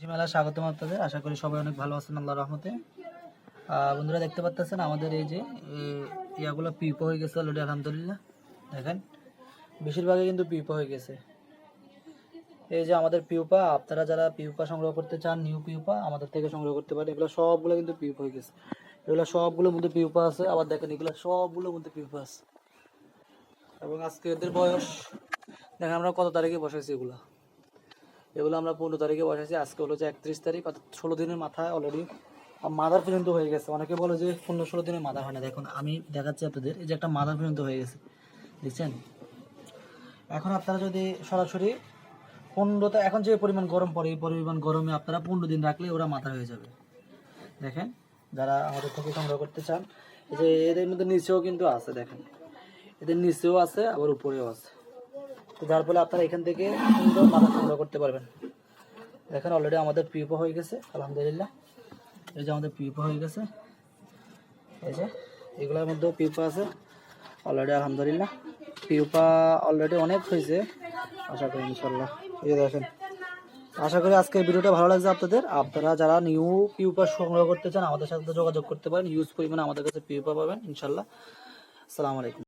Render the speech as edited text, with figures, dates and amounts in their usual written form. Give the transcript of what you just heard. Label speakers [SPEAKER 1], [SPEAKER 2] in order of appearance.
[SPEAKER 1] মেলা স্বাগতম আপনাদের। আশা করি সবাই অনেক ভালো আছেন আল্লাহর রহমতে। বন্ধুরা দেখতে পাচ্ছেন আমাদের এই যে ইয়াগুলো পিপো হয়ে গেছে অলরেডি আলহামদুলিল্লাহ। দেখেন বেশিরভাগই কিন্তু পিপো হয়ে গেছে। এই যে আমাদের পিউপা, আপনারা যারা পিউপা সংগ্রহ করতে চান নিউ পিউপা আমাদের থেকে সংগ্রহ করতে পারেন। এগুলো সবগুলো কিন্তু পিউপা হয়ে গেছে। এগুলো সবগুলোর মধ্যে পিউপা আছে। আবার দেখেন এগুলো সবগুলোর মধ্যে পিউপা আছে। এবং আজকে এদের বয়স দেখেন আমরা কত তারিখে বসাইছি এগুলো আমরা 15 তারিখে বসাইছি। আজকে হলো যে 31 তারিখ, অর্থাৎ 16 দিনের মাথায় অলরেডি মাদার পর্যন্ত হয়ে গেছে। অনেকে বলে যে 15-16 দিনের মাদার হয় না। দেখুন আমি দেখাচ্ছি আপনাদের, এই যে একটা মাদার পর্যন্ত হয়ে গেছে, দেখছেন। এখন আপনারা যদি সরাসরি 15টা, এখন যে পরিমাণ গরম পড়ে এই পরিমাণ গরমে আপনারা 15 দিন রাখলে ওরা মাথা হয়ে যাবে। দেখেন যারা আমাদের থেকে সংগ্রহ করতে চান, এই যে এদের মধ্যে নিচেও কিন্তু আছে, দেখেন এদের নিচেও আছে আবার উপরেও আছে। তো যার ফলে আপনারা এখান থেকে সুন্দর মাথা সংগ্রহ করতে পারবেন। দেখেন অলরেডি আমাদের পিউপা হয়ে গেছে আলহামদুলিল্লাহ। এই যে আমাদের পিউপা হয়ে গেছে, এই যে এগুলোর মধ্যেও পিউপা আছে অলরেডি আলহামদুলিল্লাহ। পিউপা অলরেডি অনেক হয়েছে, আশা করি ইনশাল্লাহ। এই যে দেখেন, আশা করি আজকের ভিডিওটা ভালো লাগছে আপনাদের। আপনারা যারা নিউ পিউপা সংগ্রহ করতে চান আমাদের সাথে যোগাযোগ করতে পারেন। ইউজ পরিমাণে আমাদের কাছে পিউপা পাবেন ইনশাল্লাহ। আসসালামু আলাইকুম।